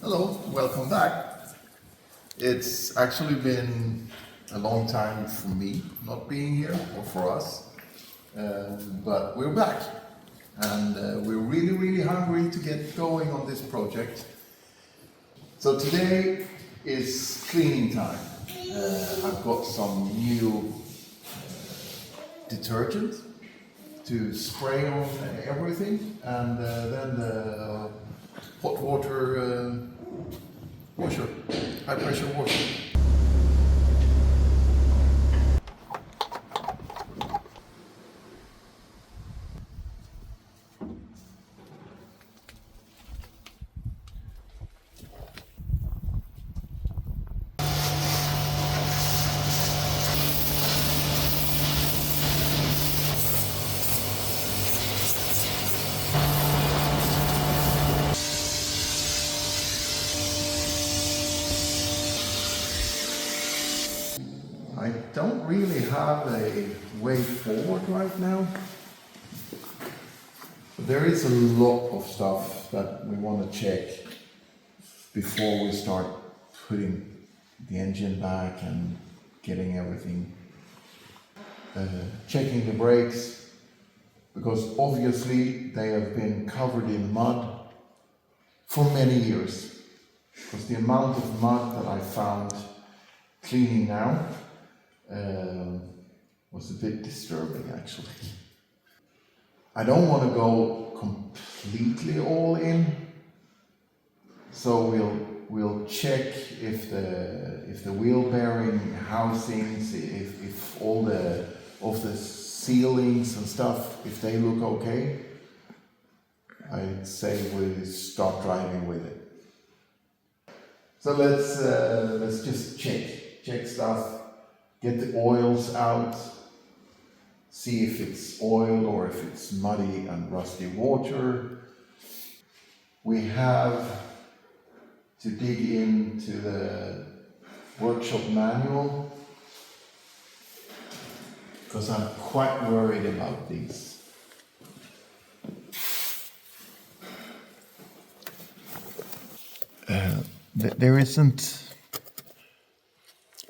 Hello, welcome back. It's actually been a long time for me not being here, or for us, but we're back. And we're really hungry to get going on this project. So today is cleaning time. I've got some new detergent to spray on everything, and then the hot water washer, high pressure washer. I don't really have a way forward right now. There is a lot of stuff that we want to check before we start putting the engine back and getting everything, checking the brakes, because obviously they have been covered in mud for many years. Because the amount of mud that I found cleaning now was a bit disturbing, actually. I don't want to go completely all in, so we'll check if the wheel bearing housings, if all of the ceilings and stuff, if they look okay. I'd say we start driving with it. So let's just check stuff. Get the oils out, see if it's oil or if it's muddy and rusty water. We have to dig into the workshop manual because I'm quite worried about these. There isn't.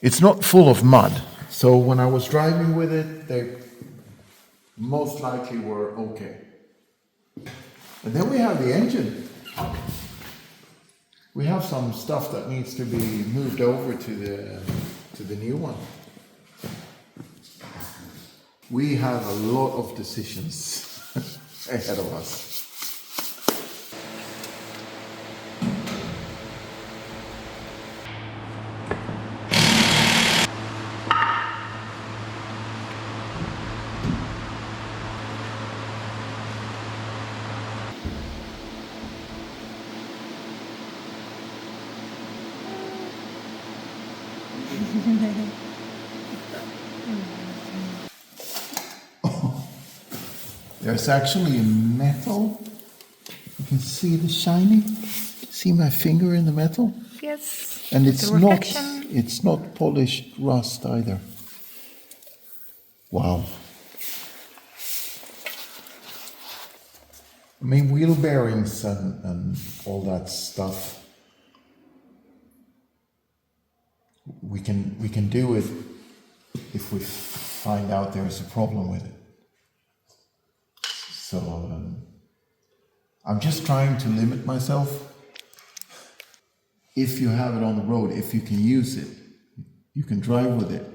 It's not full of mud, so when I was driving with it, they most likely were okay. And then we have the engine. We have some stuff that needs to be moved over to the new one. We have a lot of decisions ahead of us. There's actually metal. You can see the shining. See my finger in the metal? Yes. And it's not polished rust either. Wow. I mean, wheel bearings and all that stuff. We can do it if we find out there is a problem with it. So I'm just trying to limit myself. If you have it on the road, if you can use it, you can drive with it,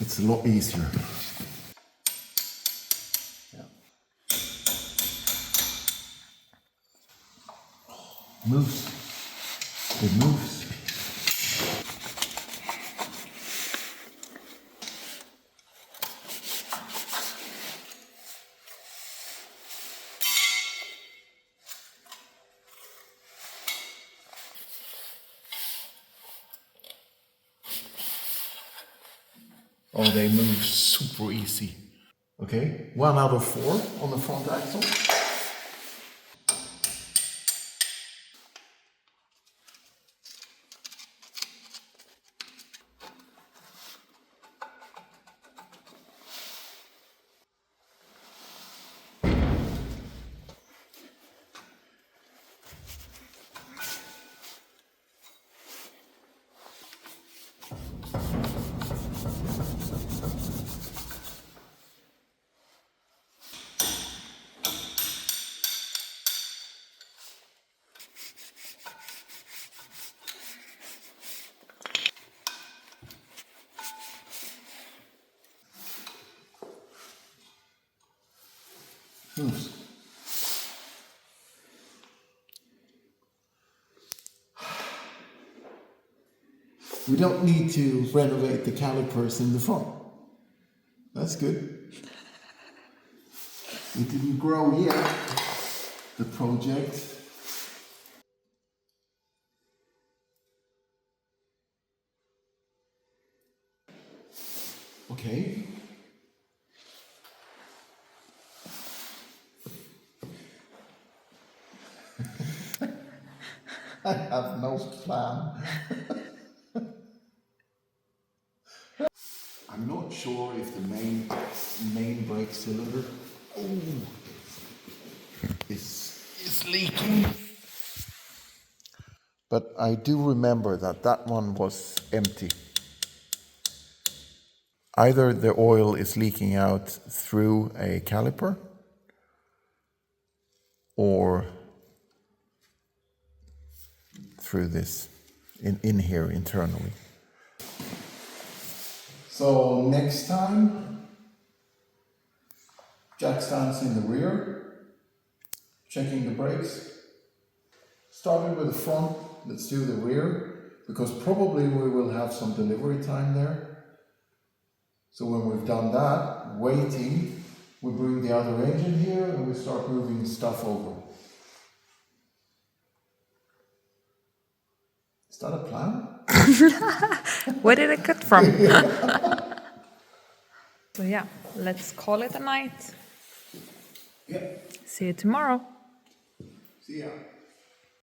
it's a lot easier. Yeah. Moves. It moves. Oh, they move super easy. Okay, 1 out of 4 on the front axle. Oops. We don't need to renovate the calipers in the front. That's good. It didn't grow yet, the project. Okay. I have no plan. I'm not sure if the main brake cylinder is leaking. But I do remember that one was empty. Either the oil is leaking out through a caliper or through this, in here internally. So next time, jack stands in the rear, checking the brakes. Starting with the front, let's do the rear, because probably we will have some delivery time there. So when we've done that, waiting, we bring the other engine here and we start moving stuff over. Is that a plan? Where did it cut from? So yeah, let's call it a night. Yeah. See you tomorrow. See ya.